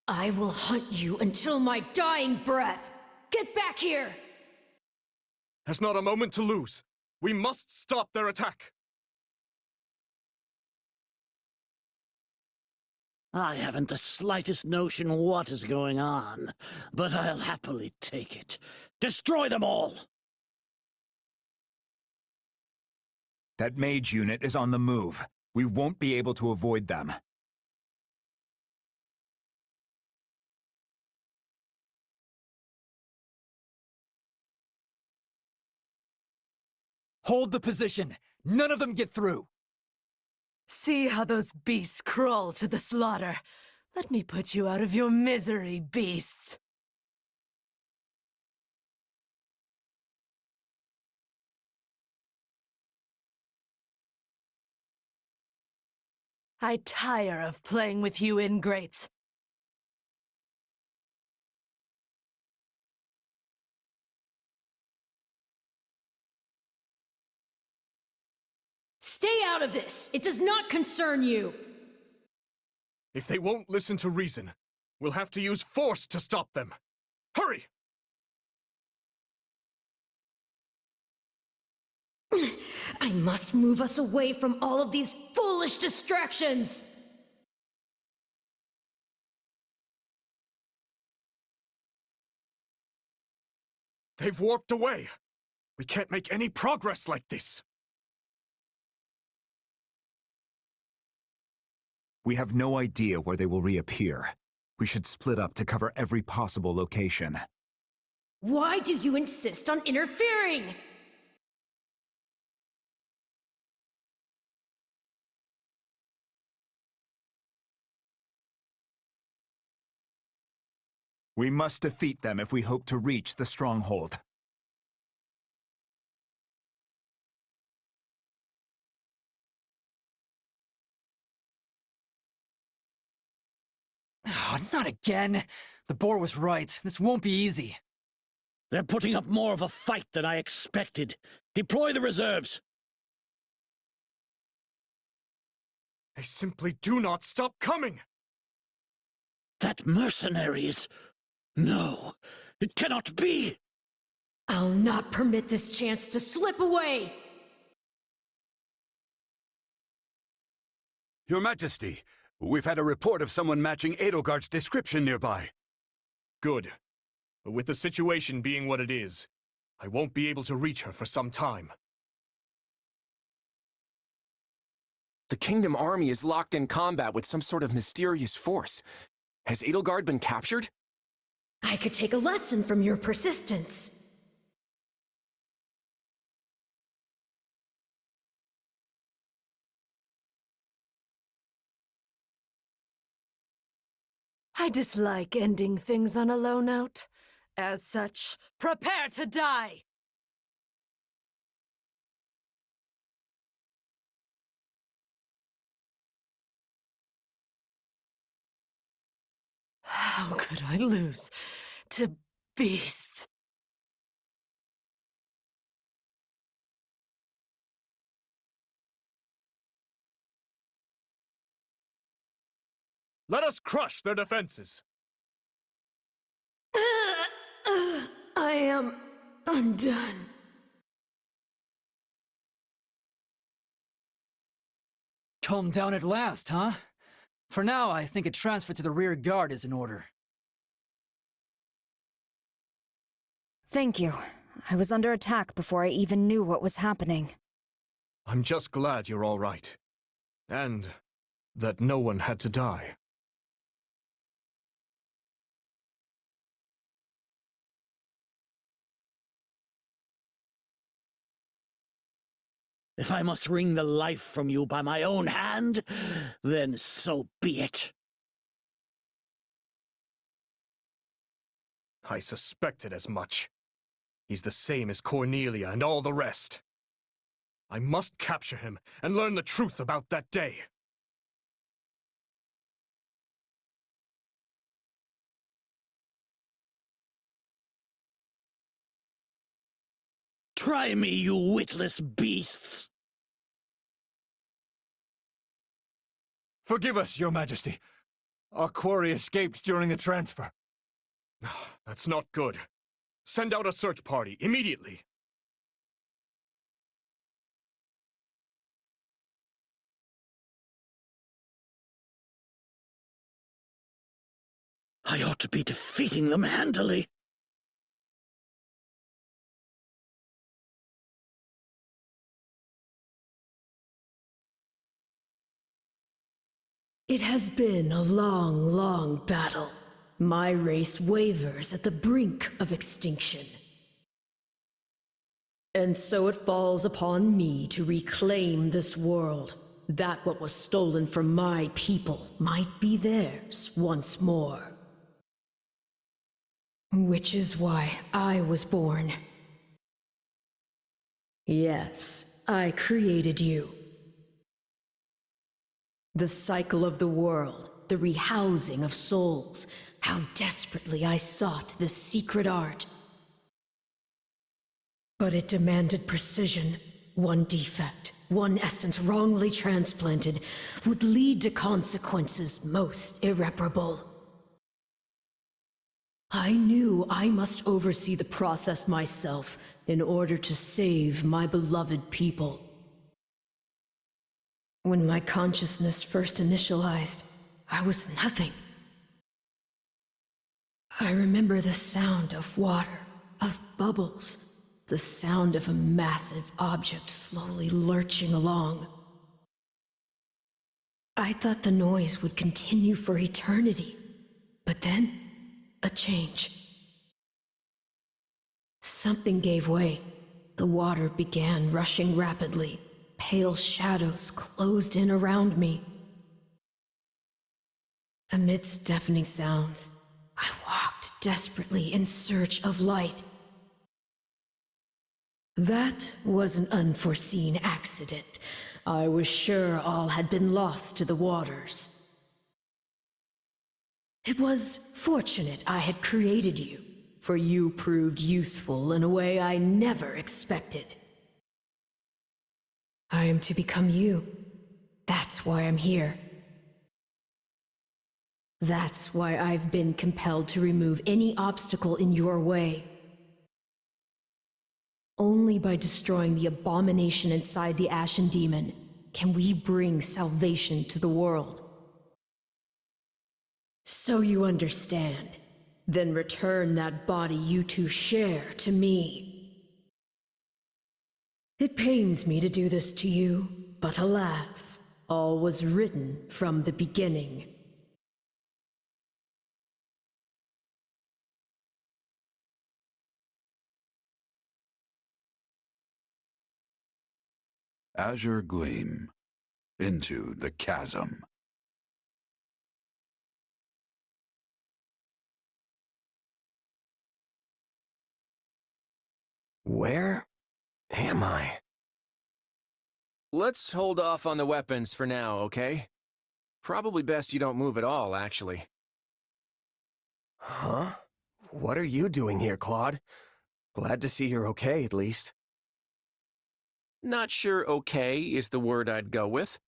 I will hunt you until my dying breath! Get back here! There's not a moment to lose. We must stop their attack. I haven't the slightest notion what is going on, but I'll happily take it. Destroy them all! That mage unit is on the move. We won't be able to avoid them. Hold the position! None of them get through! See how those beasts crawl to the slaughter. Let me put you out of your misery, beasts. I tire of playing with you ingrates. Stay out of this! It does not concern you! If they won't listen to reason, we'll have to use force to stop them. Hurry! I must move us away from all of these foolish distractions! They've warped away! We can't make any progress like this! We have no idea where they will reappear. We should split up to cover every possible location. Why do you insist on interfering? We must defeat them if we hope to reach the stronghold. Oh, not again! The boar was right. This won't be easy. They're putting up more of a fight than I expected. Deploy the reserves! They simply do not stop coming! That mercenary is... No, it cannot be! I'll not permit this chance to slip away! Your Majesty, we've had a report of someone matching Edelgard's description nearby. Good. But with the situation being what it is, I won't be able to reach her for some time. The Kingdom army is locked in combat with some sort of mysterious force. Has Edelgard been captured? I could take a lesson from your persistence. I dislike ending things on a low note. As such, prepare to die! How could I lose to beasts? Let us crush their defenses! I am undone. Calm down at last, huh? For now, I think a transfer to the rear guard is in order. Thank you. I was under attack before I even knew what was happening. I'm just glad you're all right. And that no one had to die. If I must wring the life from you by my own hand, then so be it. I suspected as much. He's the same as Cornelia and all the rest. I must capture him and learn the truth about that day. Try me, you witless beasts! Forgive us, Your Majesty. Our quarry escaped during the transfer. That's not good. Send out a search party, immediately. I ought to be defeating them handily. It has been a long, long battle. My race wavers at the brink of extinction. And so it falls upon me to reclaim this world, that what was stolen from my people might be theirs once more. Which is why I was born. Yes, I created you. The cycle of the world, the rehousing of souls, how desperately I sought this secret art. But it demanded precision. One defect, one essence wrongly transplanted, would lead to consequences most irreparable. I knew I must oversee the process myself in order to save my beloved people. When my consciousness first initialized, I was nothing. I remember the sound of water, of bubbles, the sound of a massive object slowly lurching along. I thought the noise would continue for eternity, but then, a change. Something gave way. The water began rushing rapidly. Pale shadows closed in around me. Amidst deafening sounds, I walked desperately in search of light. That was an unforeseen accident. I was sure all had been lost to the waters. It was fortunate I had created you, for you proved useful in a way I never expected. I am to become you. That's why I'm here. That's why I've been compelled to remove any obstacle in your way. Only by destroying the abomination inside the Ashen Demon can we bring salvation to the world. So you understand. Then return that body you two share to me. It pains me to do this to you, but alas, all was written from the beginning. Azure Gleam. Into the chasm. Where am I? Let's hold off on the weapons for now, okay? Probably best you don't move at all, actually. Huh? What are you doing here, Claude? Glad to see you're okay, at least. Not sure okay is the word I'd go with.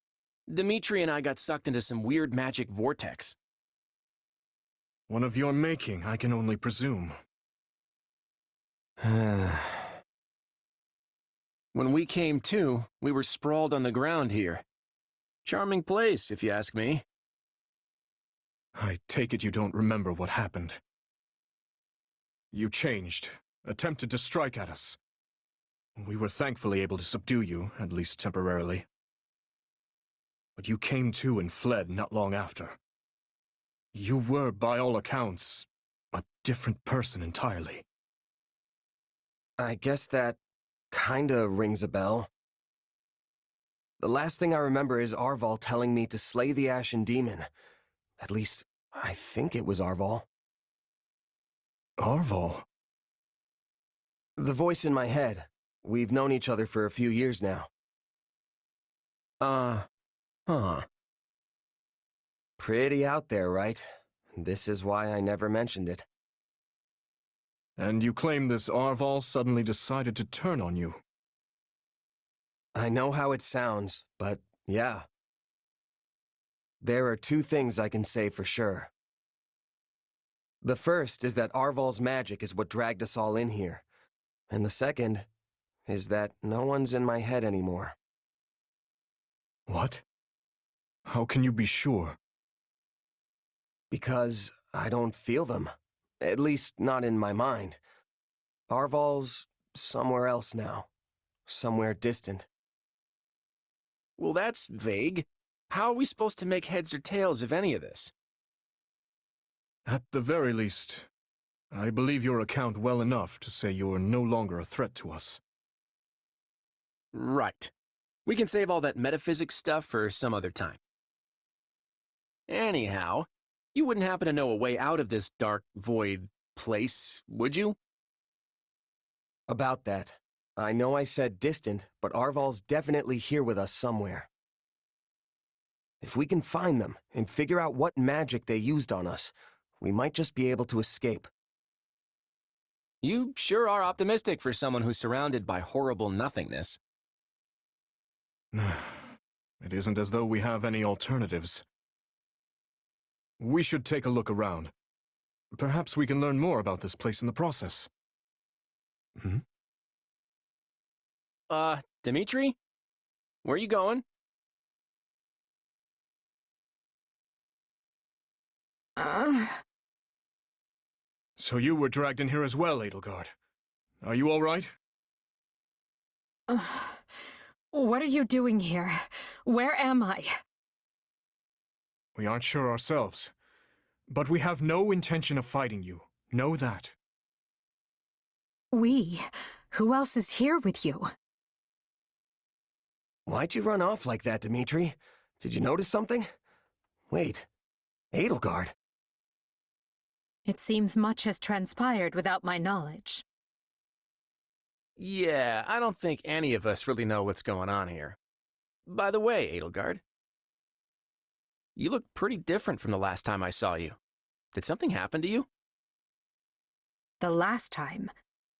Dimitri and I got sucked into some weird magic vortex. One of your making, I can only presume. When we came to, we were sprawled on the ground here. Charming place, if you ask me. I take it you don't remember what happened. You changed, attempted to strike at us. We were thankfully able to subdue you, at least temporarily. But you came to and fled not long after. You were, by all accounts, a different person entirely. I guess that kinda rings a bell. The last thing I remember is Arval telling me to slay the Ashen Demon. At least, I think it was Arval. Arval? The voice in my head. We've known each other for a few years now. Huh. Pretty out there, right? This is why I never mentioned it. And you claim this Arval suddenly decided to turn on you. I know how it sounds, but yeah. There are two things I can say for sure. The first is that Arval's magic is what dragged us all in here. And the second is that no one's in my head anymore. What? How can you be sure? Because I don't feel them. At least not in my mind. Arval's somewhere else now. Somewhere distant. Well, that's vague. How are we supposed to make heads or tails of any of this? At the very least, I believe your account well enough to say you're no longer a threat to us. Right. We can save all that metaphysics stuff for some other time. Anyhow, you wouldn't happen to know a way out of this dark, void place, would you? About that, I know I said distant, but Arval's definitely here with us somewhere. If we can find them and figure out what magic they used on us, we might just be able to escape. You sure are optimistic for someone who's surrounded by horrible nothingness. It isn't as though we have any alternatives. We should take a look around. Perhaps we can learn more about this place in the process. Dimitri? Where are you going? So you were dragged in here as well, Edelgard. Are you all right? What are you doing here? Where am I? We aren't sure ourselves. But we have no intention of fighting you. Know that. We? Who else is here with you? Why'd you run off like that, Dimitri? Did you notice something? Wait, Edelgard. It seems much has transpired without my knowledge. Yeah, I don't think any of us really know what's going on here. By the way, Edelgard, you look pretty different from the last time I saw you. Did something happen to you? The last time?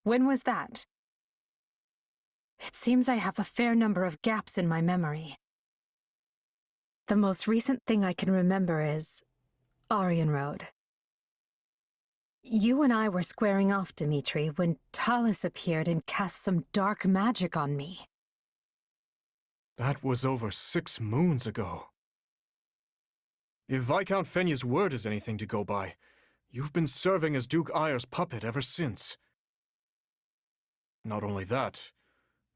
When was that? It seems I have a fair number of gaps in my memory. The most recent thing I can remember is Aryan Road. You and I were squaring off, Dimitri, when Talus appeared and cast some dark magic on me. That was over 6 moons ago. If Viscount Fenya's word is anything to go by, you've been serving as Duke Ayer's puppet ever since. Not only that,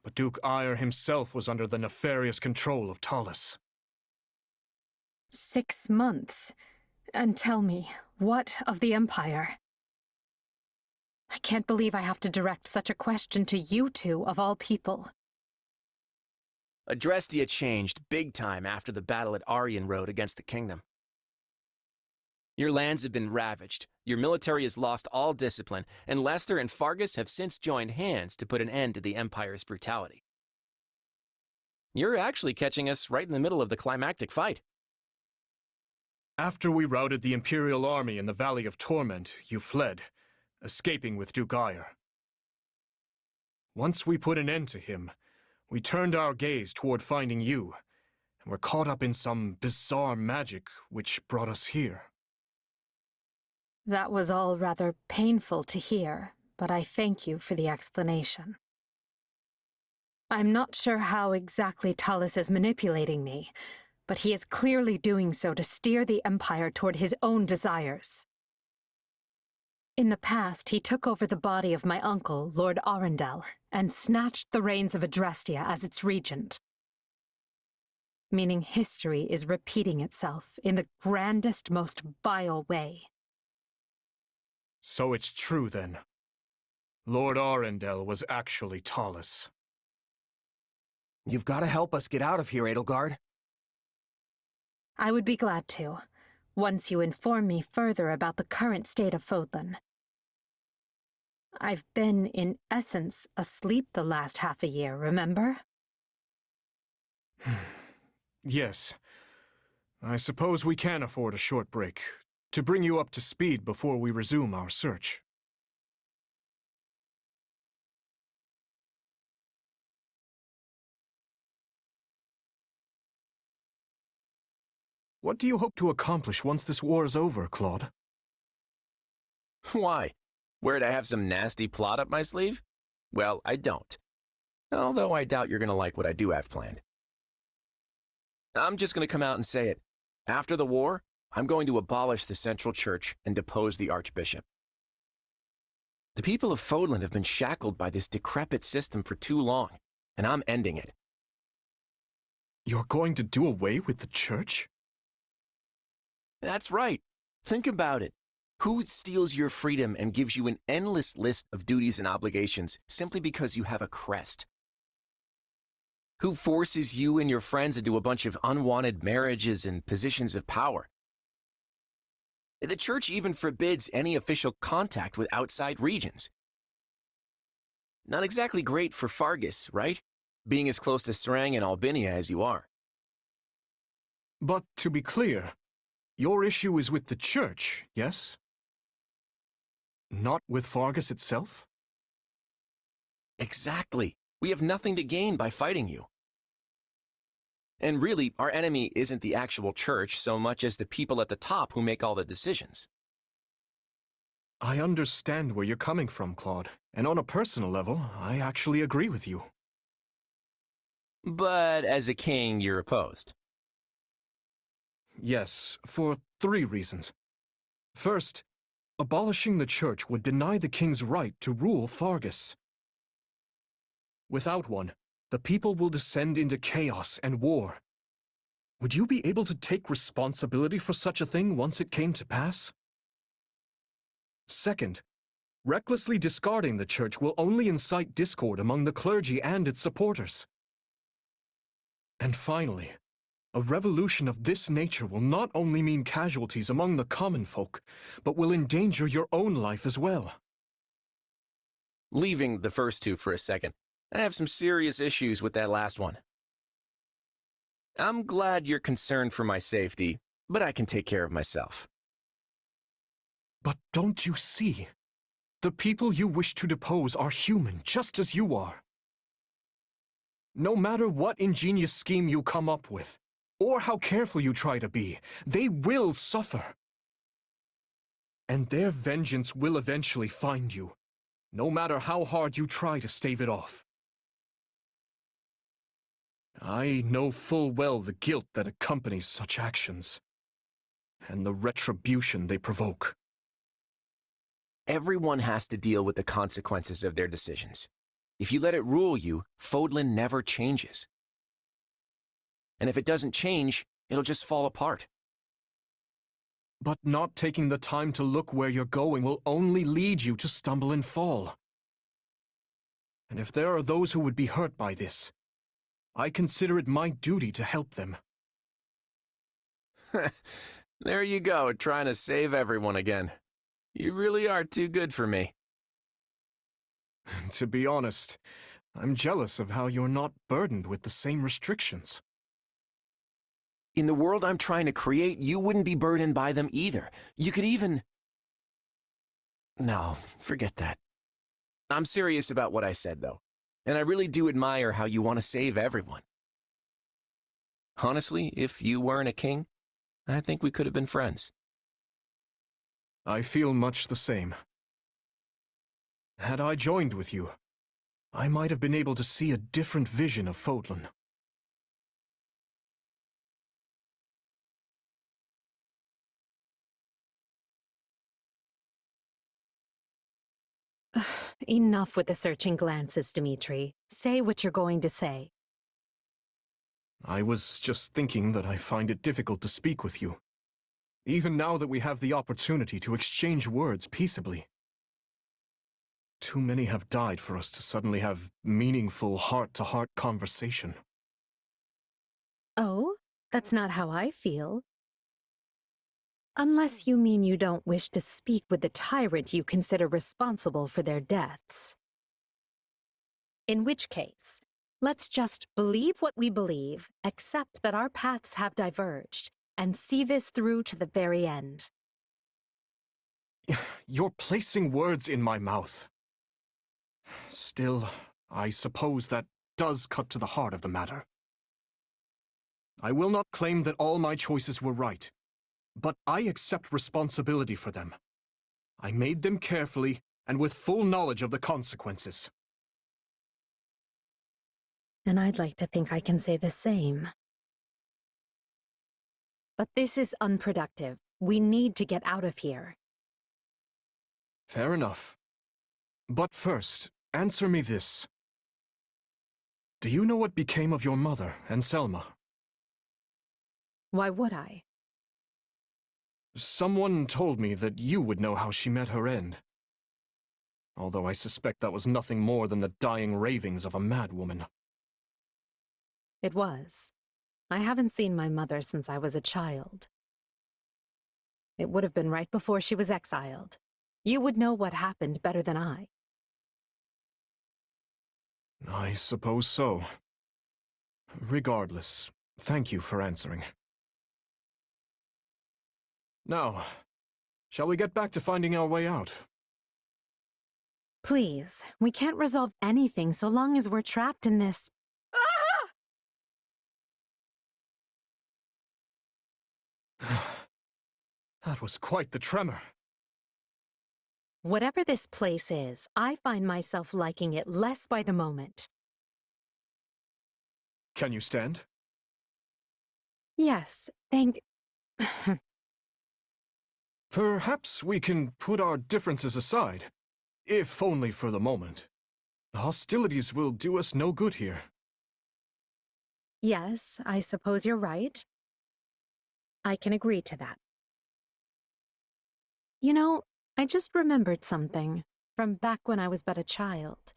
but Duke Ayer himself was under the nefarious control of Talus. 6 months? And tell me, what of the Empire? I can't believe I have to direct such a question to you two, of all people. Adrestia changed big time after the battle at Aryan Road against the kingdom. Your lands have been ravaged, your military has lost all discipline, and Lester and Fargus have since joined hands to put an end to the Empire's brutality. You're actually catching us right in the middle of the climactic fight. After we routed the Imperial army in the Valley of Torment, you fled, escaping with Duke Ayer. Once we put an end to him, we turned our gaze toward finding you, and were caught up in some bizarre magic which brought us here. That was all rather painful to hear, but I thank you for the explanation. I'm not sure how exactly Talus is manipulating me, but he is clearly doing so to steer the Empire toward his own desires. In the past, he took over the body of my uncle, Lord Arundel, and snatched the reins of Adrestia as its regent. Meaning history is repeating itself in the grandest, most vile way. So it's true, then. Lord Arundel was actually Talus. You've got to help us get out of here, Edelgard. I would be glad to, once you inform me further about the current state of Fodlan. I've been, in essence, asleep the last half a year, remember? Yes. I suppose we can afford a short break, to bring you up to speed before we resume our search. What do you hope to accomplish once this war is over, Claude? Why? Worried I have some nasty plot up my sleeve? Well, I don't. Although I doubt you're going to like what I do have planned. I'm just going to come out and say it. After the war, I'm going to abolish the Central Church and depose the Archbishop. The people of Fodlan have been shackled by this decrepit system for too long, and I'm ending it. You're going to do away with the Church? That's right. Think about it. Who steals your freedom and gives you an endless list of duties and obligations simply because you have a crest? Who forces you and your friends into a bunch of unwanted marriages and positions of power? The Church even forbids any official contact with outside regions. Not exactly great for Fargus, right? Being as close to Serang and Albinia as you are. But to be clear, your issue is with the Church, yes? Not with Fargus itself? Exactly. We have nothing to gain by fighting you. And really, our enemy isn't the actual Church so much as the people at the top who make all the decisions. I understand where you're coming from, Claude, and on a personal level, I actually agree with you. But as a king, you're opposed. Yes, for 3 reasons. First, abolishing the Church would deny the king's right to rule Fargus. Without one, the people will descend into chaos and war. Would you be able to take responsibility for such a thing once it came to pass? Second, recklessly discarding the Church will only incite discord among the clergy and its supporters. And finally, a revolution of this nature will not only mean casualties among the common folk, but will endanger your own life as well. Leaving the first two for a second, I have some serious issues with that last one. I'm glad you're concerned for my safety, but I can take care of myself. But don't you see? The people you wish to depose are human, just as you are. No matter what ingenious scheme you come up with, or how careful you try to be, they will suffer. And their vengeance will eventually find you, no matter how hard you try to stave it off. I know full well the guilt that accompanies such actions, and the retribution they provoke. Everyone has to deal with the consequences of their decisions. If you let it rule you, Fodlan never changes. And if it doesn't change, it'll just fall apart. But not taking the time to look where you're going will only lead you to stumble and fall. And if there are those who would be hurt by this, I consider it my duty to help them. There you go, trying to save everyone again. You really are too good for me. To be honest, I'm jealous of how you're not burdened with the same restrictions. In the world I'm trying to create, you wouldn't be burdened by them either. You could even... No, forget that. I'm serious about what I said, though. And I really do admire how you want to save everyone. Honestly, if you weren't a king, I think we could have been friends. I feel much the same. Had I joined with you, I might have been able to see a different vision of Fodlan. Enough with the searching glances, Dmitri. Say what you're going to say. I was just thinking that I find it difficult to speak with you, even now that we have the opportunity to exchange words peaceably. Too many have died for us to suddenly have meaningful heart-to-heart conversation. Oh, that's not how I feel. Unless you mean you don't wish to speak with the tyrant you consider responsible for their deaths. In which case, let's just believe what we believe, accept that our paths have diverged, and see this through to the very end. You're placing words in my mouth. Still, I suppose that does cut to the heart of the matter. I will not claim that all my choices were right, but I accept responsibility for them. I made them carefully and with full knowledge of the consequences. And I'd like to think I can say the same. But this is unproductive. We need to get out of here. Fair enough. But first, answer me this. Do you know what became of your mother and Selma? Why would I? Someone told me that you would know how she met her end. Although I suspect that was nothing more than the dying ravings of a madwoman. It was. I haven't seen my mother since I was a child. It would have been right before she was exiled. You would know what happened better than I. I suppose so. Regardless, thank you for answering. Now, shall we get back to finding our way out? Please, we can't resolve anything so long as we're trapped in this. That was quite the tremor. Whatever this place is, I find myself liking it less by the moment. Can you stand? Yes, thank... Perhaps we can put our differences aside, if only for the moment. The hostilities will do us no good here. Yes, I suppose you're right. I can agree to that. You know, I just remembered something from back when I was but a child.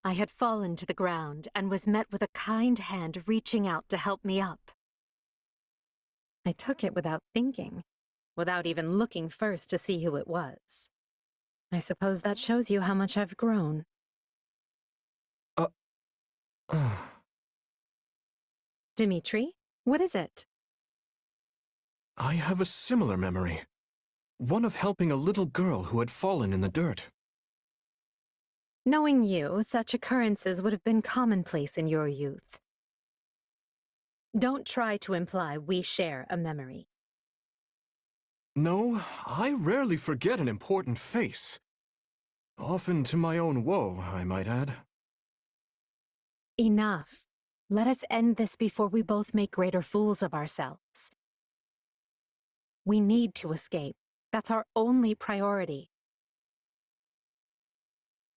I had fallen to the ground and was met with a kind hand reaching out to help me up. I took it without thinking, without even looking first to see who it was. I suppose that shows you how much I've grown. Dimitri, what is it? I have a similar memory. One of helping a little girl who had fallen in the dirt. Knowing you, such occurrences would have been commonplace in your youth. Don't try to imply we share a memory. No, I rarely forget an important face. Often to my own woe, I might add. Enough. Let us end this before we both make greater fools of ourselves. We need to escape. That's our only priority.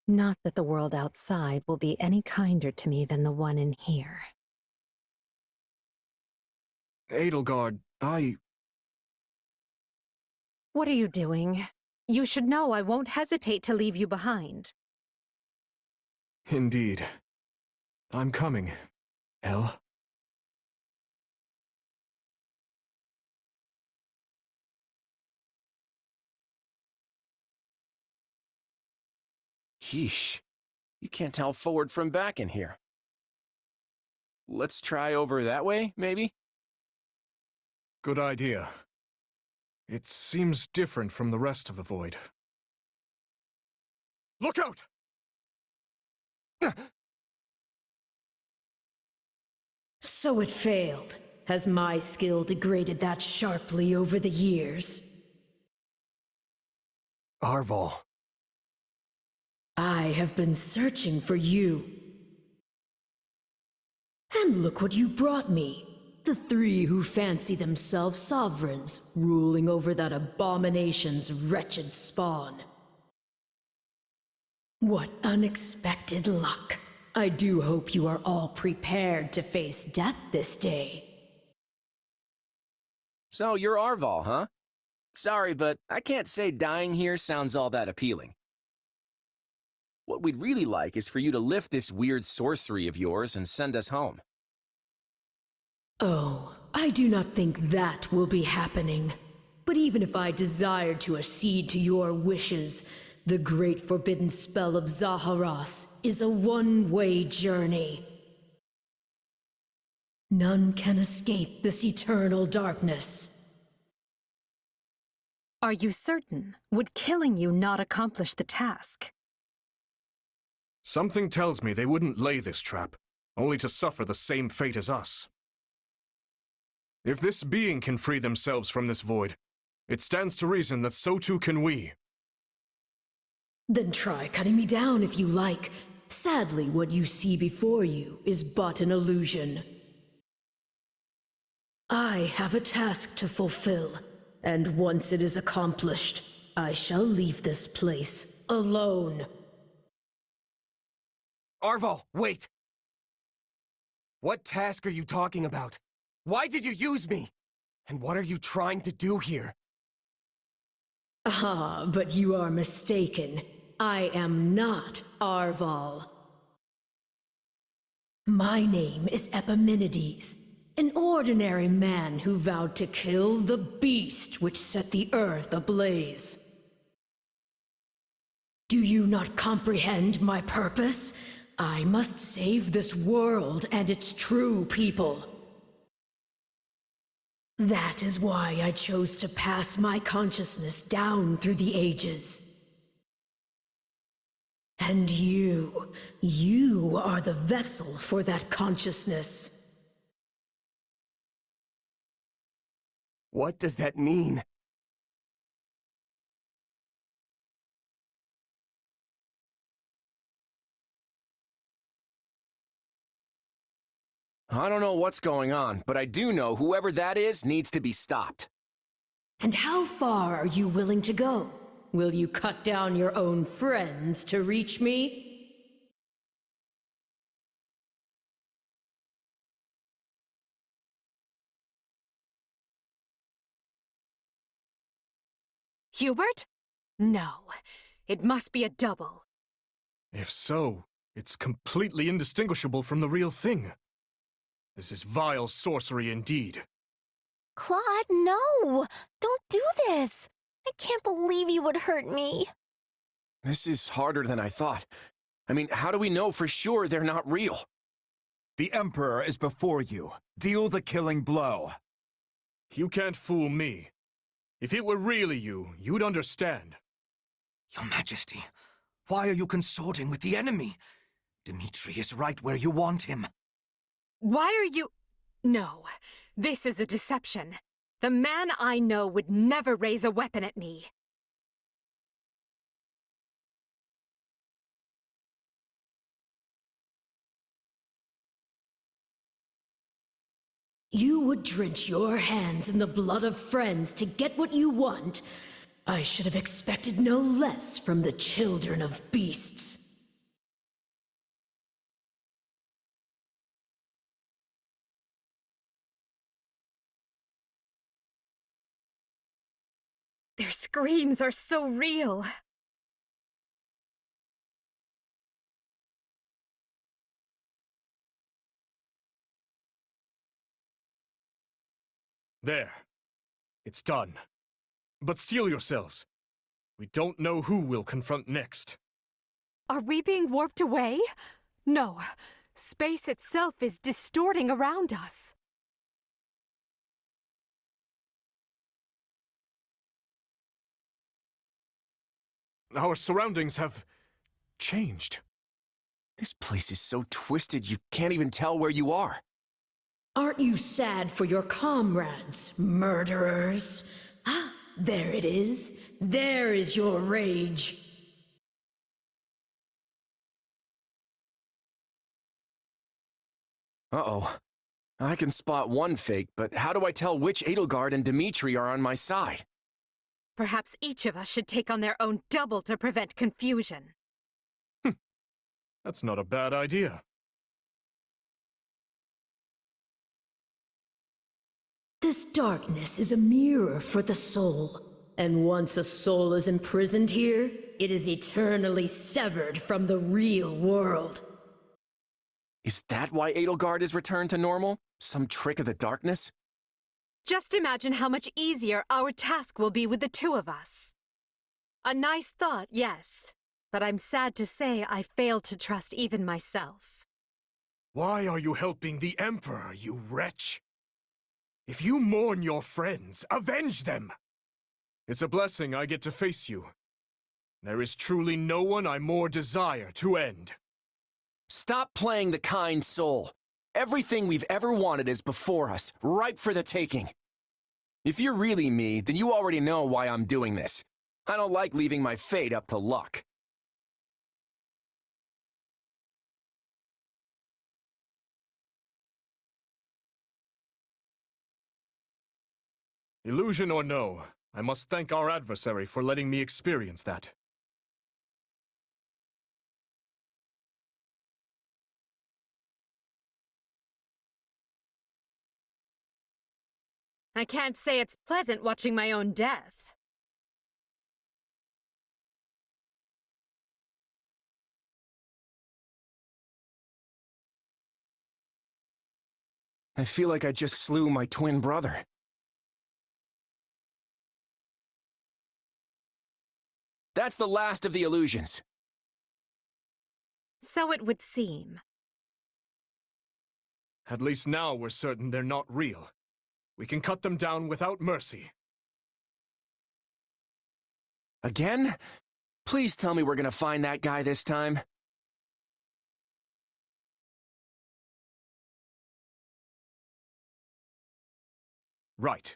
Not that the world outside will be any kinder to me than the one in here. Edelgard, What are you doing? You should know I won't hesitate to leave you behind. Indeed. I'm coming, Elle. Yeesh. You can't tell forward from back in here. Let's try over that way, maybe? Good idea. It seems different from the rest of the void. Look out! So it failed. Has my skill degraded that sharply over the years? Arval. I have been searching for you. And look what you brought me. The three who fancy themselves sovereigns, ruling over that abomination's wretched spawn. What unexpected luck. I do hope you are all prepared to face death this day. So you're Arval, huh? Sorry, but I can't say dying here sounds all that appealing. What we'd really like is for you to lift this weird sorcery of yours and send us home. Oh, I do not think that will be happening. But even if I desired to accede to your wishes, the great forbidden spell of Zaharas is a one-way journey. None can escape this eternal darkness. Are you certain? Would killing you not accomplish the task? Something tells me they wouldn't lay this trap, only to suffer the same fate as us. If this being can free themselves from this void, it stands to reason that so too can we. Then try cutting me down if you like. Sadly, what you see before you is but an illusion. I have a task to fulfill, and once it is accomplished, I shall leave this place alone. Arval, wait! What task are you talking about? Why did you use me? And what are you trying to do here? Ah, but you are mistaken. I am not Arval. My name is Epimenides, an ordinary man who vowed to kill the beast which set the earth ablaze. Do you not comprehend my purpose? I must save this world and its true people. That is why I chose to pass my consciousness down through the ages. And you are the vessel for that consciousness. What does that mean? I don't know what's going on, but I do know whoever that is needs to be stopped. And how far are you willing to go? Will you cut down your own friends to reach me? Hubert? No. It must be a double. If so, it's completely indistinguishable from the real thing. This is vile sorcery indeed. Claude, no! Don't do this! I can't believe you would hurt me. This is harder than I thought. I mean, how do we know for sure they're not real? The Emperor is before you. Deal the killing blow. You can't fool me. If it were really you, you'd understand. Your Majesty, why are you consorting with the enemy? Dmitri is right where you want him. Why are you... No, this is a deception. The man I know would never raise a weapon at me. You would drench your hands in the blood of friends to get what you want. I should have expected no less from the children of beasts. Their screams are so real. There. It's done. But steel yourselves. We don't know who we'll confront next. Are we being warped away? No. Space itself is distorting around us. Our surroundings have changed. This place is so twisted you can't even tell where you are. Aren't you sad for your comrades, murderers? Ah, there it is. There is your rage. Uh-oh. I can spot one fake, but how do I tell which Edelgard and Dmitri are on my side? Perhaps each of us should take on their own double to prevent confusion. That's not a bad idea. This darkness is a mirror for the soul. And once a soul is imprisoned here, it is eternally severed from the real world. Is that why Edelgard is returned to normal? Some trick of the darkness? Just imagine how much easier our task will be with the two of us. A nice thought, yes. But I'm sad to say I failed to trust even myself. Why are you helping the Emperor, you wretch? If you mourn your friends, avenge them! It's a blessing I get to face you. There is truly no one I more desire to end. Stop playing the kind soul. Everything we've ever wanted is before us, ripe for the taking. If you're really me, then you already know why I'm doing this. I don't like leaving my fate up to luck. Illusion or no, I must thank our adversary for letting me experience that. I can't say it's pleasant watching my own death. I feel like I just slew my twin brother. That's the last of the illusions. So it would seem. At least now we're certain they're not real. We can cut them down without mercy. Again? Please tell me we're gonna find that guy this time. Right.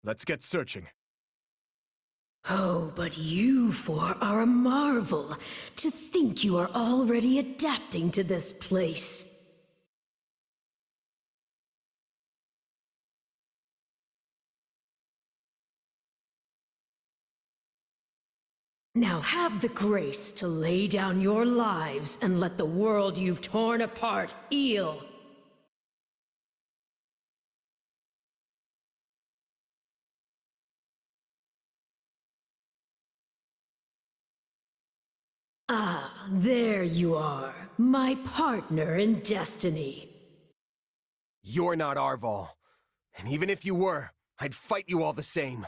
Let's get searching. Oh, but you four are a marvel. To think you are already adapting to this place. Now have the grace to lay down your lives and let the world you've torn apart heal. Ah, there you are, my partner in destiny. You're not Arval. And even if you were, I'd fight you all the same.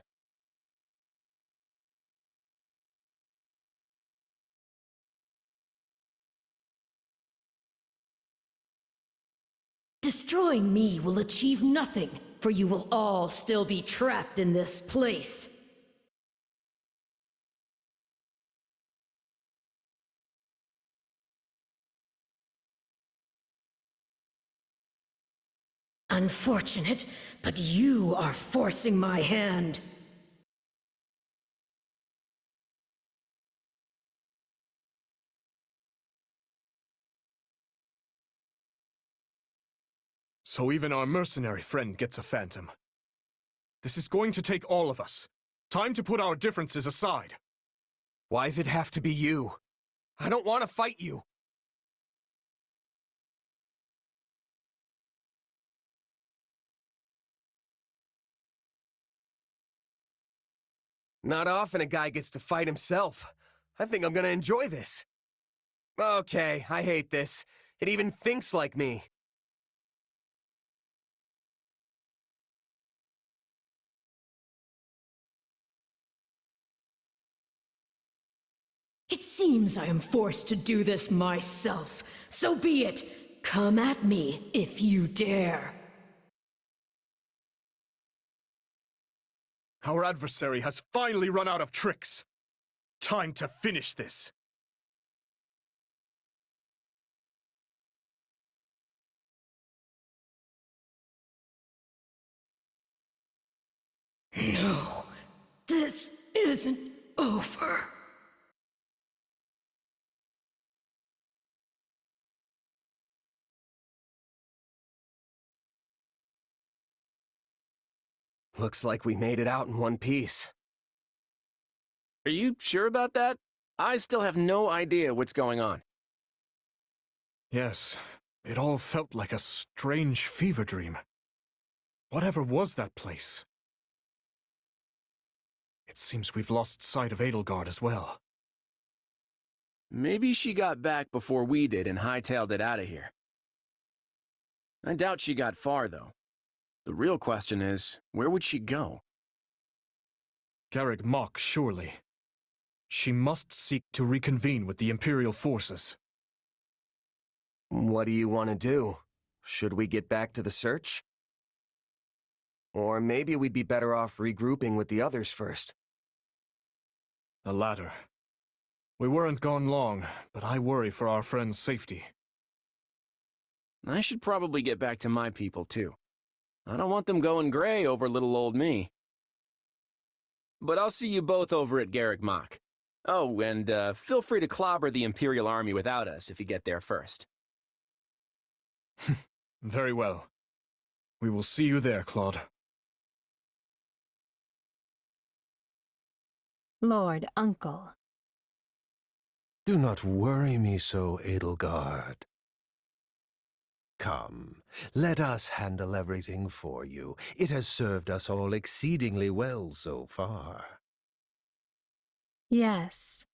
Destroying me will achieve nothing, for you will all still be trapped in this place. Unfortunate, but you are forcing my hand. So even our mercenary friend gets a phantom. This is going to take all of us. Time to put our differences aside. Why's it have to be you? I don't want to fight you. Not often a guy gets to fight himself. I think I'm gonna enjoy this. Okay, I hate this. It even thinks like me. It seems I am forced to do this myself. So be it. Come at me if you dare. Our adversary has finally run out of tricks. Time to finish this. No, this isn't over. Looks like we made it out in one piece. Are you sure about that? I still have no idea what's going on. Yes, it all felt like a strange fever dream. Whatever was that place? It seems we've lost sight of Edelgard as well. Maybe she got back before we did and hightailed it out of here. I doubt she got far, though. The real question is, where would she go? Garrick Mach, surely. She must seek to reconvene with the Imperial forces. What do you want to do? Should we get back to the search? Or maybe we'd be better off regrouping with the others first. The latter. We weren't gone long, but I worry for our friend's safety. I should probably get back to my people, too. I don't want them going gray over little old me. But I'll see you both over at Garreg Mach. Oh, and feel free to clobber the Imperial Army without us if you get there first. Very well. We will see you there, Claude. Lord Uncle. Do not worry me so, Edelgard. Come, let us handle everything for you. It has served us all exceedingly well so far. Yes.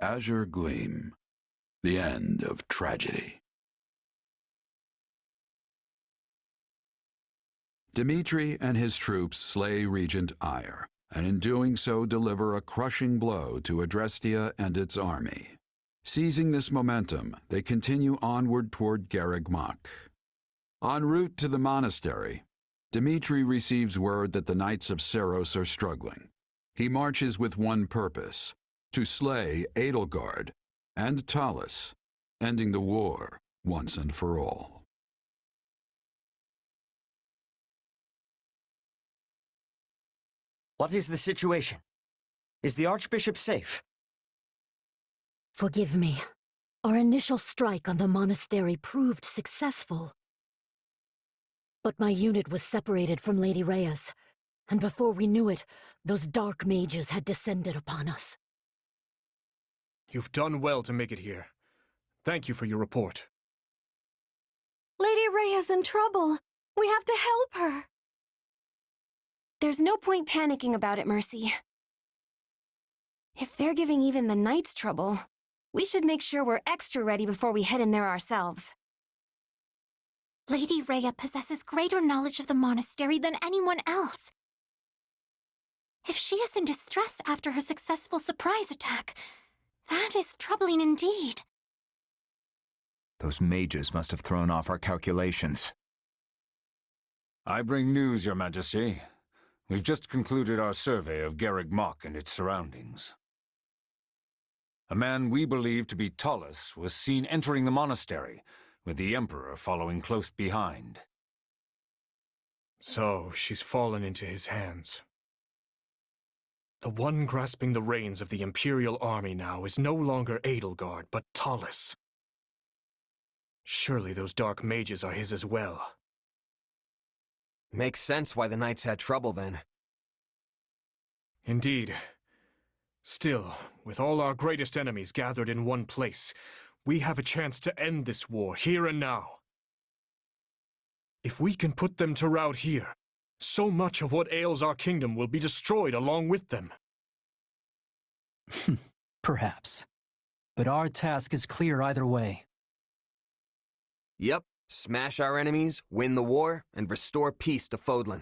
Azure Gleam. The end of tragedy. Dmitri and his troops slay Regent Ire, and in doing so deliver a crushing blow to Adrestia and its army. Seizing this momentum, they continue onward toward Garreg Mach. En route to the monastery, Dmitri receives word that the Knights of Seiros are struggling. He marches with one purpose: to slay Edelgard and Talus, ending the war once and for all. What is the situation? Is the Archbishop safe? Forgive me. Our initial strike on the monastery proved successful. But my unit was separated from Lady Rhea's, and before we knew it, those dark mages had descended upon us. You've done well to make it here. Thank you for your report. Lady Rhea's in trouble. We have to help her. There's no point panicking about it, Mercy. If they're giving even the Knights trouble, we should make sure we're extra ready before we head in there ourselves. Lady Rhea possesses greater knowledge of the monastery than anyone else. If she is in distress after her successful surprise attack, that is troubling indeed. Those mages must have thrown off our calculations. I bring news, Your Majesty. We've just concluded our survey of Garreg Mach and its surroundings. A man we believe to be Talus was seen entering the monastery, with the Emperor following close behind. So, she's fallen into his hands. The one grasping the reins of the Imperial Army now is no longer Edelgard, but Talus. Surely those dark mages are his as well. Makes sense why the Knights had trouble then. Indeed. Still, with all our greatest enemies gathered in one place, we have a chance to end this war here and now. If we can put them to rout here, so much of what ails our kingdom will be destroyed along with them. Perhaps. But our task is clear either way. Yep. Smash our enemies, win the war, and restore peace to Fodlan.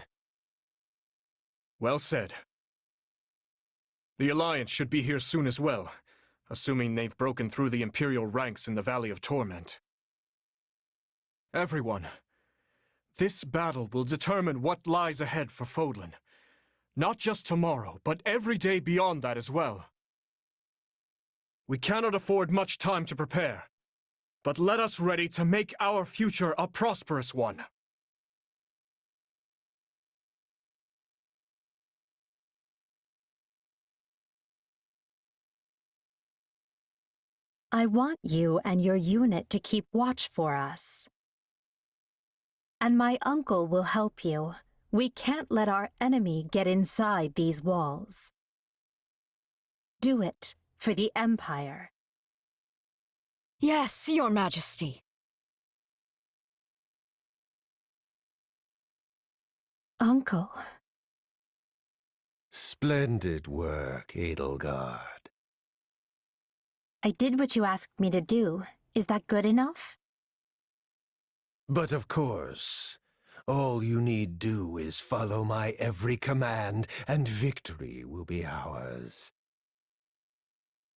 Well said. The Alliance should be here soon as well, assuming they've broken through the Imperial ranks in the Valley of Torment. Everyone, this battle will determine what lies ahead for Fodlan. Not just tomorrow, but every day beyond that as well. We cannot afford much time to prepare, but let us ready to make our future a prosperous one. I want you and your unit to keep watch for us. And my uncle will help you. We can't let our enemy get inside these walls. Do it for the Empire. Yes, Your Majesty. Uncle. Splendid work, Edelgard. I did what you asked me to do. Is that good enough? But of course, all you need do is follow my every command, and victory will be ours.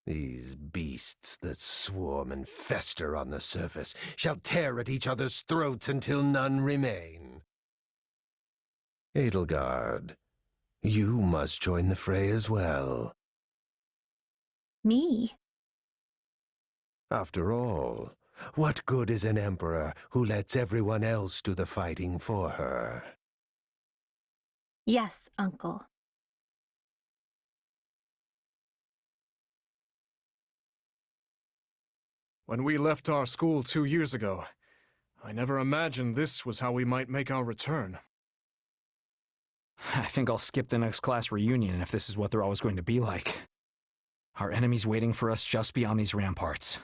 These beasts that swarm and fester on the surface shall tear at each other's throats until none remain. Edelgard, You must join the fray as well. Me? After all, what good is an emperor who lets everyone else do the fighting for her? Yes, Uncle. When we left our school 2 years ago, I never imagined this was how we might make our return. I think I'll skip the next class reunion if this is what they're always going to be like. Our enemy's waiting for us just beyond these ramparts.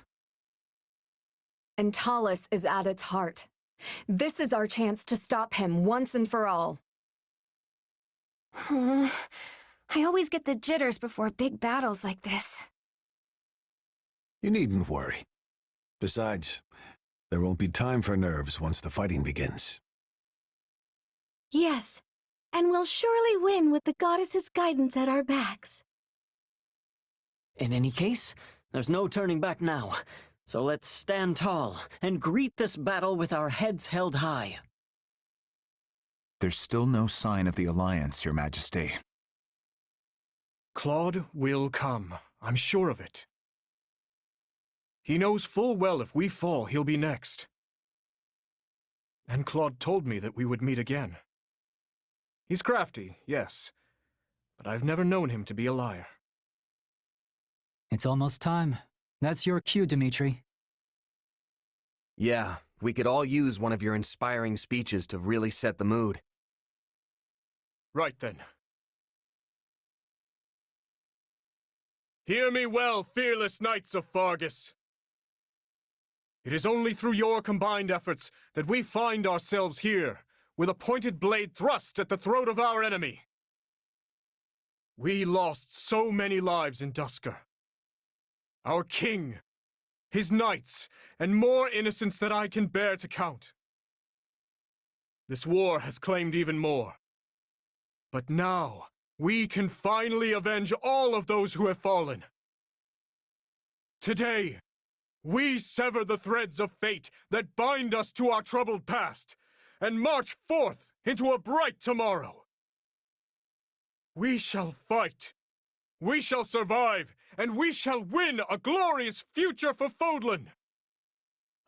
And Talus is at its heart. This is our chance to stop him once and for all. I always get the jitters before big battles like this. You needn't worry. Besides, there won't be time for nerves once the fighting begins. Yes, and we'll surely win with the goddess's guidance at our backs. In any case, there's no turning back now. So let's stand tall and greet this battle with our heads held high. There's still no sign of the Alliance, Your Majesty. Claude will come. I'm sure of it. He knows full well if we fall, he'll be next. And Claude told me that we would meet again. He's crafty, yes, but I've never known him to be a liar. It's almost time. That's your cue, Dimitri. Yeah, we could all use one of your inspiring speeches to really set the mood. Right then. Hear me well, fearless knights of Fargus. It is only through your combined efforts that we find ourselves here, with a pointed blade thrust at the throat of our enemy. We lost so many lives in Dusker. Our king, his knights, and more innocents than I can bear to count. This war has claimed even more. But now, we can finally avenge all of those who have fallen. Today, we sever the threads of fate that bind us to our troubled past, and march forth into a bright tomorrow. We shall fight. We shall survive, and we shall win a glorious future for Fodlan.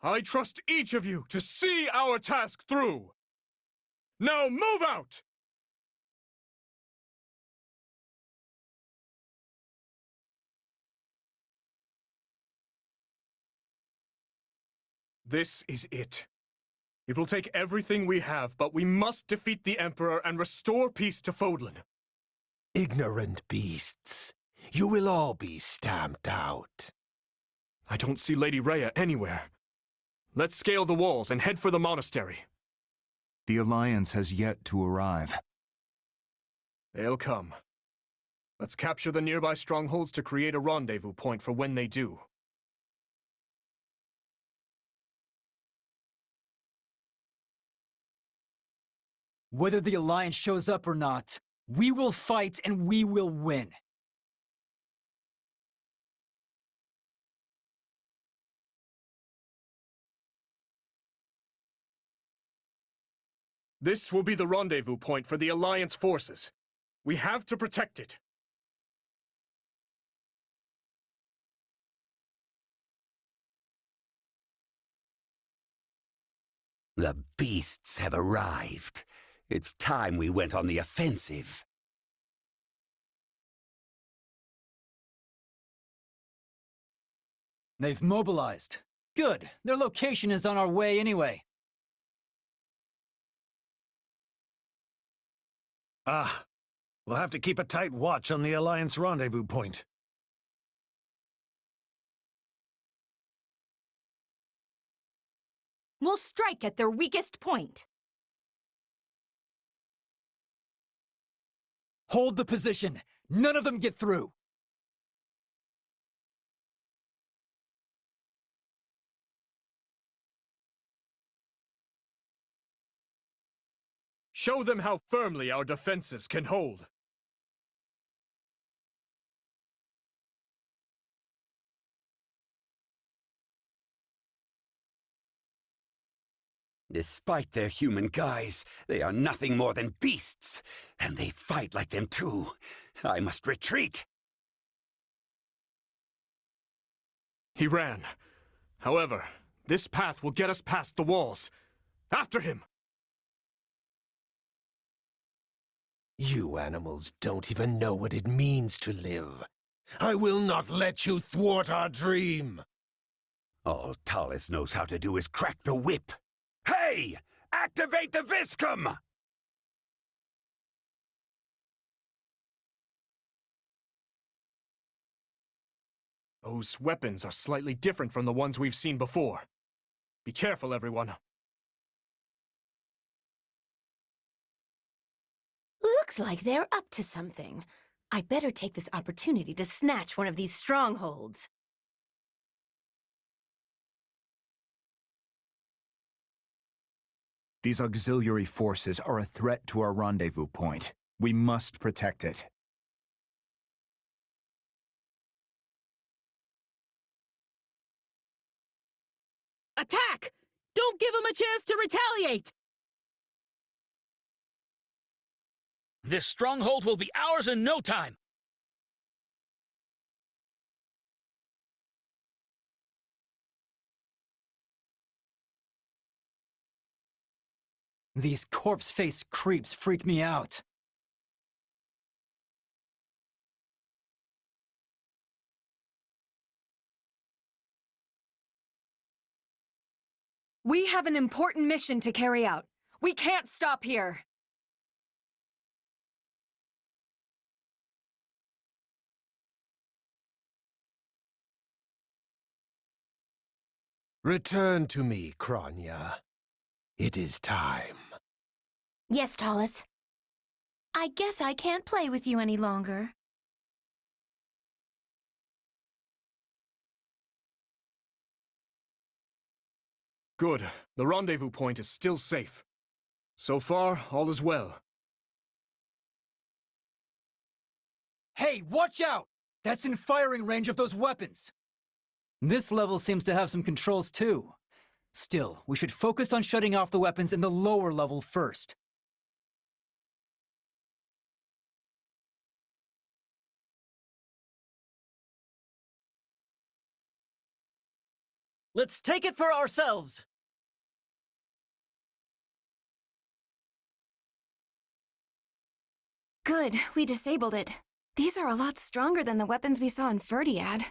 I trust each of you to see our task through. Now move out! This is it. It will take everything we have, but we must defeat the Emperor and restore peace to Fodlan. Ignorant beasts. You will all be stamped out. I don't see Lady Rhea anywhere. Let's scale the walls and head for the monastery. The Alliance has yet to arrive. They'll come. Let's capture the nearby strongholds to create a rendezvous point for when they do. Whether the Alliance shows up or not, we will fight and we will win. This will be the rendezvous point for the Alliance forces. We have to protect it. The beasts have arrived. It's time we went on the offensive. They've mobilized. Good. Their location is on our way anyway. Ah, we'll have to keep a tight watch on the Alliance rendezvous point. We'll strike at their weakest point. Hold the position. None of them get through. Show them how firmly our defenses can hold. Despite their human guise, they are nothing more than beasts, and they fight like them too. I must retreat. He ran. However, this path will get us past the walls. After him! You animals don't even know what it means to live. I will not let you thwart our dream! All Tallis knows how to do is crack the whip. Hey! Activate the Viscum! Those weapons are slightly different from the ones we've seen before. Be careful, everyone. Looks like they're up to something. I better take this opportunity to snatch one of these strongholds. These auxiliary forces are a threat to our rendezvous point. We must protect it. Attack! Don't give them a chance to retaliate! This stronghold will be ours in no time! These corpse-faced creeps freak me out. We have an important mission to carry out. We can't stop here. Return to me, Kronya. It is time. Yes, Tallis. I guess I can't play with you any longer. Good. The rendezvous point is still safe. So far, all is well. Hey, watch out! That's in firing range of those weapons! This level seems to have some controls too. Still, we should focus on shutting off the weapons in the lower level first. Let's take it for ourselves! Good, we disabled it. These are a lot stronger than the weapons we saw in Ferdiad.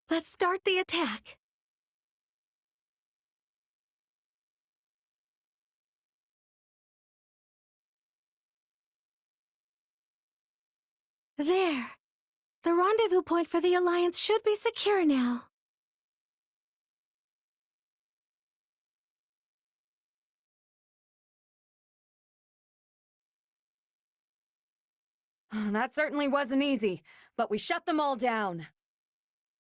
Let's start the attack. There. The rendezvous point for the Alliance should be secure now. That certainly wasn't easy, but we shut them all down.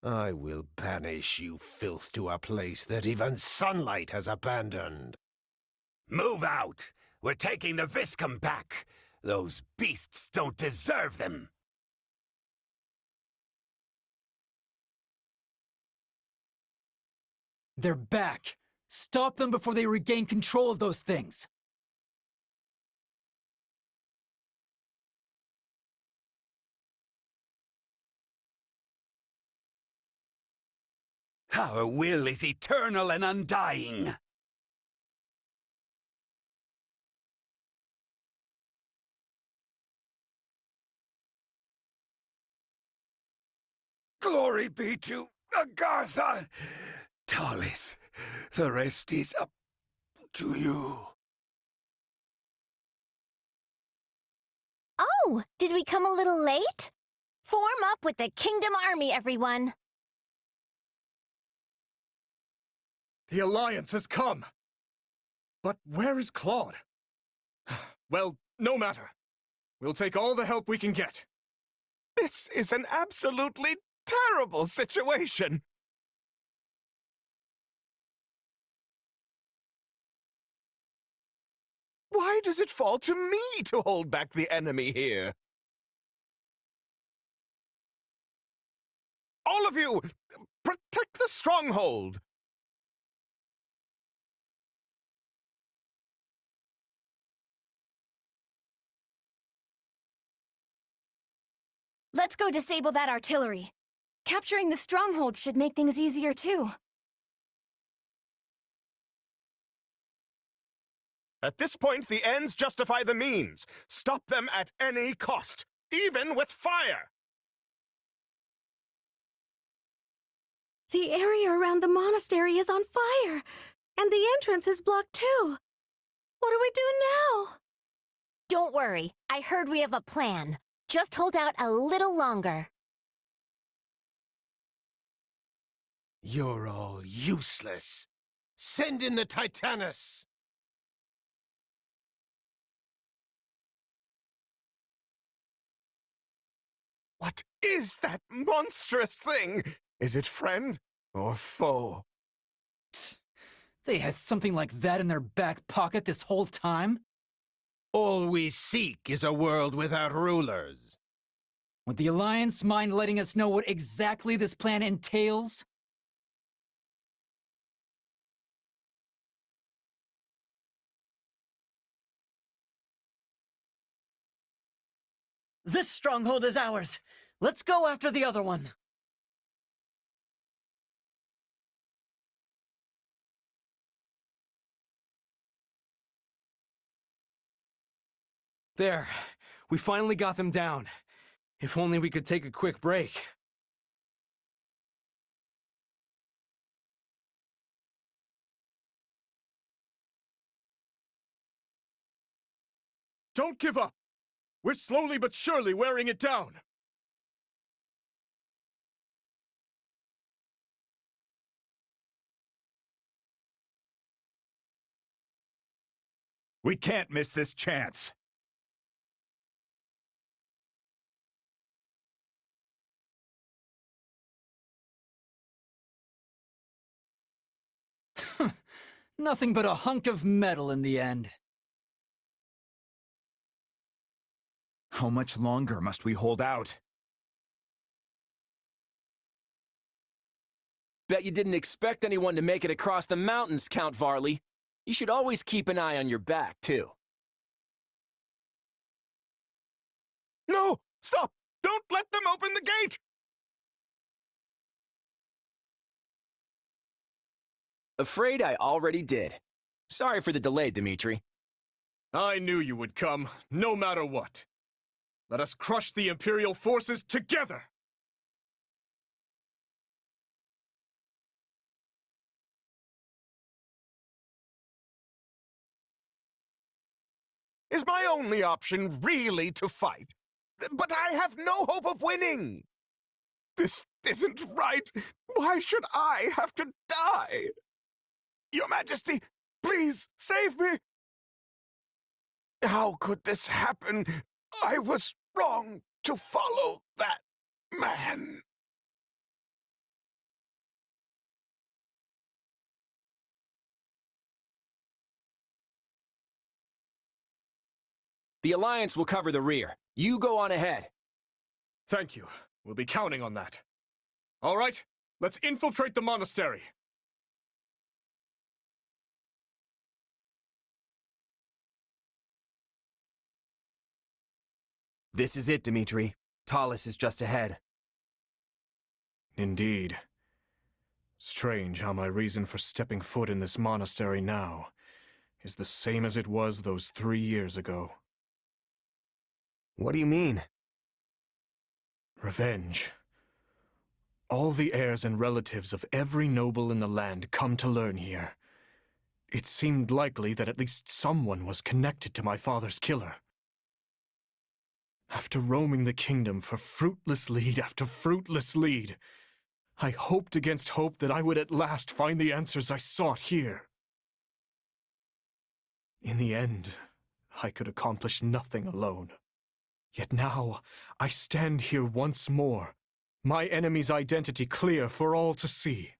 I will banish you filth to a place that even sunlight has abandoned. Move out! We're taking the Viscum back! Those beasts don't deserve them! They're back! Stop them before they regain control of those things! Our will is eternal and undying! Glory be to Agartha! Tallis, the rest is up to you. Oh, did we come a little late? Form up with the Kingdom Army, everyone! The Alliance has come! But where is Claude? Well, no matter. We'll take all the help we can get. This is an absolutely terrible situation! Why does it fall to me to hold back the enemy here? All of you! Protect the stronghold! Let's go disable that artillery. Capturing the stronghold should make things easier too. At this point, the ends justify the means. Stop them at any cost, even with fire! The area around the monastery is on fire, and the entrance is blocked too. What do we do now? Don't worry, I heard we have a plan. Just hold out a little longer. You're all useless. Send in the Titanus! What is that monstrous thing? Is it friend or foe? They had something like that in their back pocket this whole time? All we seek is a world without rulers. Would the Alliance mind letting us know what exactly this plan entails? This stronghold is ours. Let's go after the other one. There. We finally got them down. If only we could take a quick break. Don't give up! We're slowly but surely wearing it down! We can't miss this chance. Nothing but a hunk of metal in the end. How much longer must we hold out? Bet you didn't expect anyone to make it across the mountains, Count Varley. You should always keep an eye on your back, too. No! Stop! Don't let them open the gate! Afraid I already did. Sorry for the delay, Dimitri. I knew you would come, no matter what. Let us crush the Imperial forces together! Is my only option really to fight? But I have no hope of winning! This isn't right! Why should I have to die? Your Majesty, please save me! How could this happen? I was wrong to follow that man. The Alliance will cover the rear. You go on ahead. Thank you. We'll be counting on that. All right, let's infiltrate the monastery. This is it, Dimitri. Talus is just ahead. Indeed. Strange how my reason for stepping foot in this monastery now is the same as it was those 3 years ago. What do you mean? Revenge. All the heirs and relatives of every noble in the land come to learn here. It seemed likely that at least someone was connected to my father's killer. After roaming the kingdom for fruitless lead after fruitless lead, I hoped against hope that I would at last find the answers I sought here. In the end, I could accomplish nothing alone. Yet now, I stand here once more, my enemy's identity clear for all to see.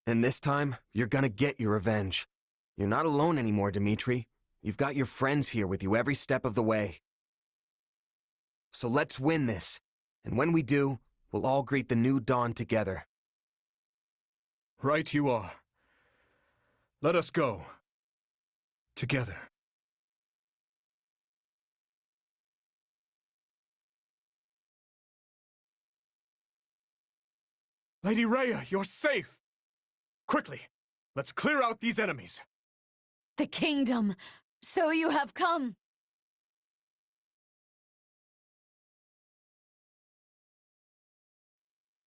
And this time, you're gonna get your revenge. You're not alone anymore, Dimitri. You've got your friends here with you every step of the way. So let's win this, and when we do, we'll all greet the new dawn together. Right you are. Let us go. Together. Lady Rhea, you're safe! Quickly, let's clear out these enemies. The kingdom! So you have come!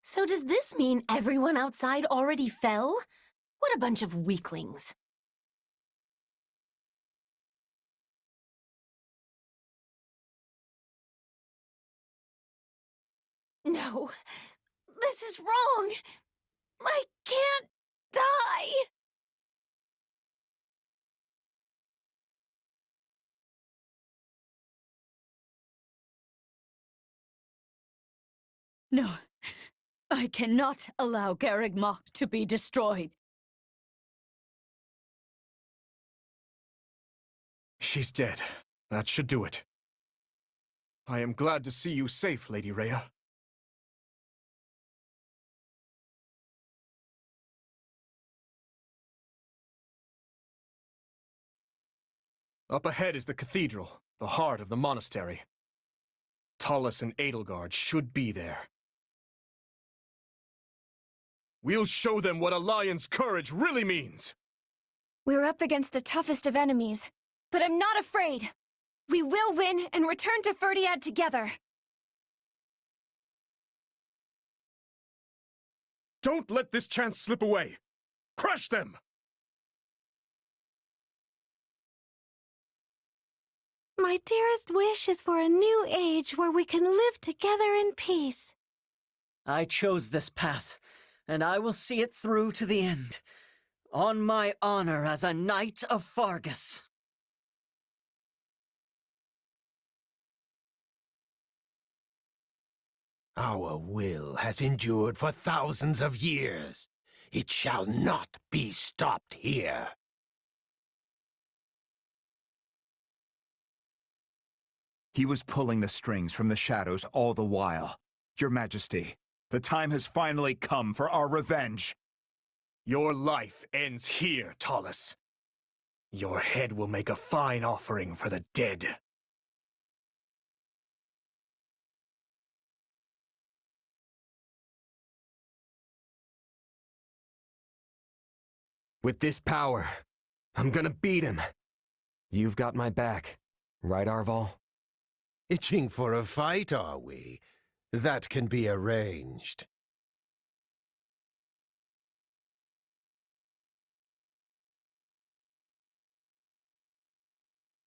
So does this mean everyone outside already fell? What a bunch of weaklings. No, this is wrong. I can't die. No, I cannot allow Garreg Mach to be destroyed. She's dead. That should do it. I am glad to see you safe, Lady Rhea. Up ahead is the cathedral, the heart of the monastery. Tallis and Edelgard should be there. We'll show them what a lion's courage really means! We're up against the toughest of enemies, but I'm not afraid. We will win and return to Ferdiad together. Don't let this chance slip away! Crush them! My dearest wish is for a new age where we can live together in peace. I chose this path, and I will see it through to the end. On my honor as a Knight of Fargus. Our will has endured for thousands of years. It shall not be stopped here. He was pulling the strings from the shadows all the while. Your Majesty, the time has finally come for our revenge. Your life ends here, Tallis. Your head will make a fine offering for the dead. With this power, I'm gonna beat him. You've got my back, right, Arval? Itching for a fight, are we? That can be arranged.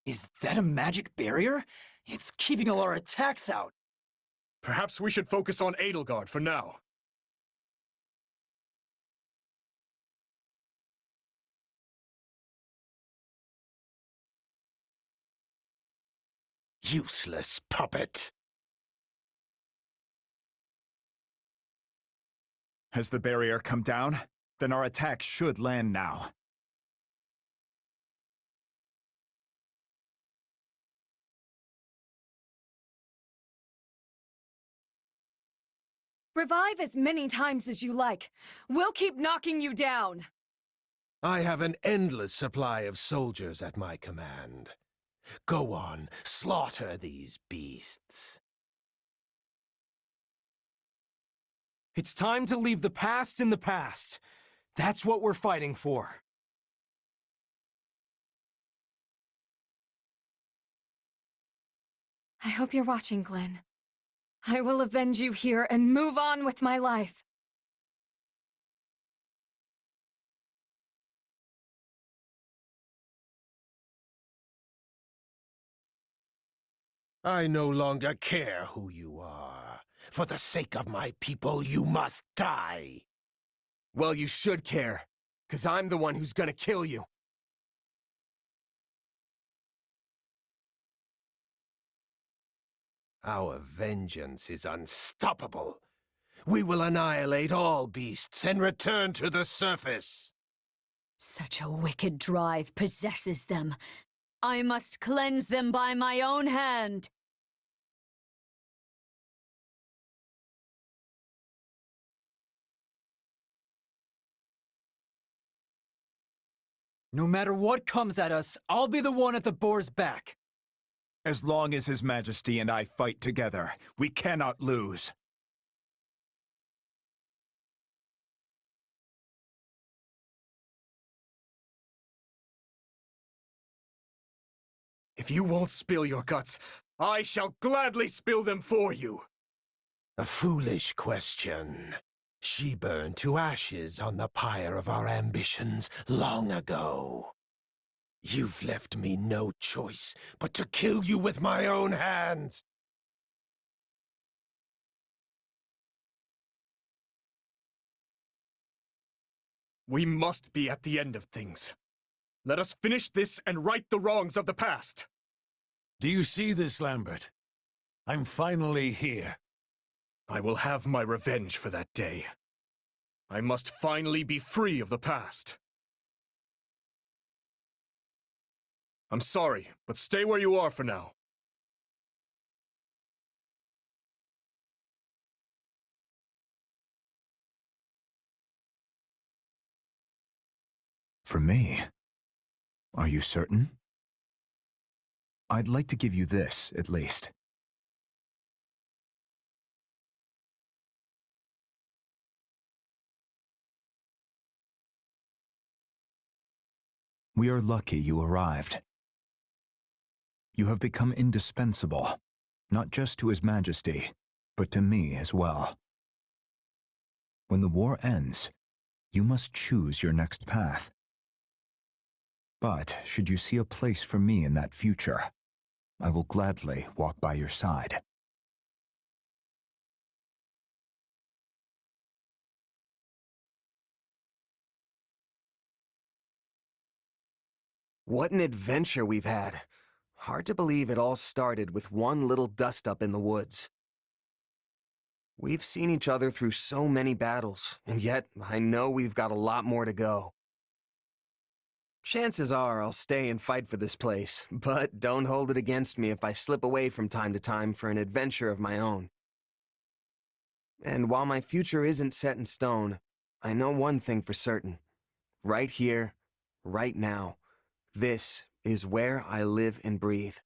Is that a magic barrier? It's keeping all our attacks out. Perhaps we should focus on Edelgard for now. Useless puppet. Has the barrier come down? Then our attack should land now. Revive as many times as you like. We'll keep knocking you down. I have an endless supply of soldiers at my command. Go on, slaughter these beasts. It's time to leave the past in the past. That's what we're fighting for. I hope you're watching, Glenn. I will avenge you here and move on with my life. I no longer care who you are. For the sake of my people, you must die. Well, you should care, 'cause I'm the one who's gonna kill you. Our vengeance is unstoppable. We will annihilate all beasts and return to the surface. Such a wicked drive possesses them. I must cleanse them by my own hand. No matter what comes at us, I'll be the one at the boar's back. As long as His Majesty and I fight together, we cannot lose. If you won't spill your guts, I shall gladly spill them for you. A foolish question. She burned to ashes on the pyre of our ambitions long ago. You've left me no choice but to kill you with my own hands. We must be at the end of things. Let us finish this and right the wrongs of the past. Do you see this, Lambert? I'm finally here. I will have my revenge for that day. I must finally be free of the past. I'm sorry, but stay where you are for now. For me? Are you certain? I'd like to give you this, at least. We are lucky you arrived. You have become indispensable, not just to His Majesty, but to me as well. When the war ends, you must choose your next path. But should you see a place for me in that future, I will gladly walk by your side. What an adventure we've had. Hard to believe it all started with one little dust-up in the woods. We've seen each other through so many battles, and yet I know we've got a lot more to go. Chances are I'll stay and fight for this place, but don't hold it against me if I slip away from time to time for an adventure of my own. And while my future isn't set in stone, I know one thing for certain. Right here, right now, this is where I live and breathe.